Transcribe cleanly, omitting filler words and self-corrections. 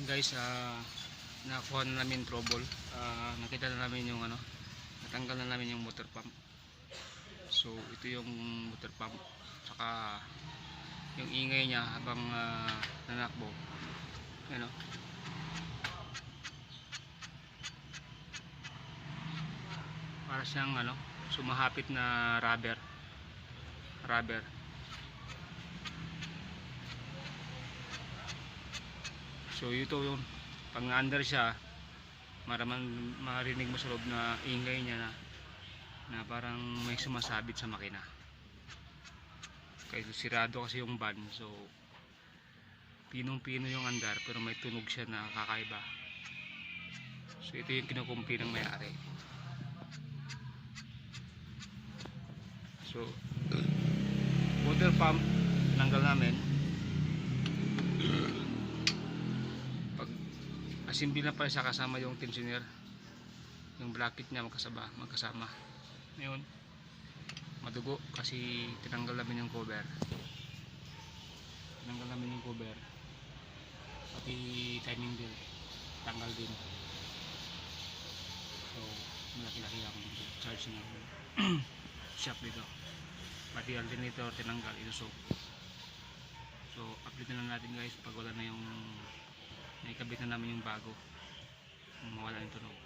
Guys, nakuha na namin trouble. Nakita na namin yung natanggal na namin yung motor pump. So ito yung motor pump, saka yung ingay niya habang nanakbo, para siyang sumahapit na rubber. So ito yung pag na-under siya, marinig mo sa loob na ingay niya na parang may sumasabit sa makina. Kaya sirado kasi yung van, so pinong-pino yung andar pero may tunog siya na kakaiba. So ito yung kinukumpi ng may-ari. So water pump tinanggal namin. Pag asimbil na pala siya kasama yung tensioner, yung bracket niya magkasama. Ngayon madugo kasi tinanggal namin yung cover. Pati timing belt tanggal din. So malaki-laki ang charge ng shop dito. Pati alternator tinanggal, ilusog. So update na lang natin guys pag wala na yung naikabit na namin yung bago, mawala yung tunog.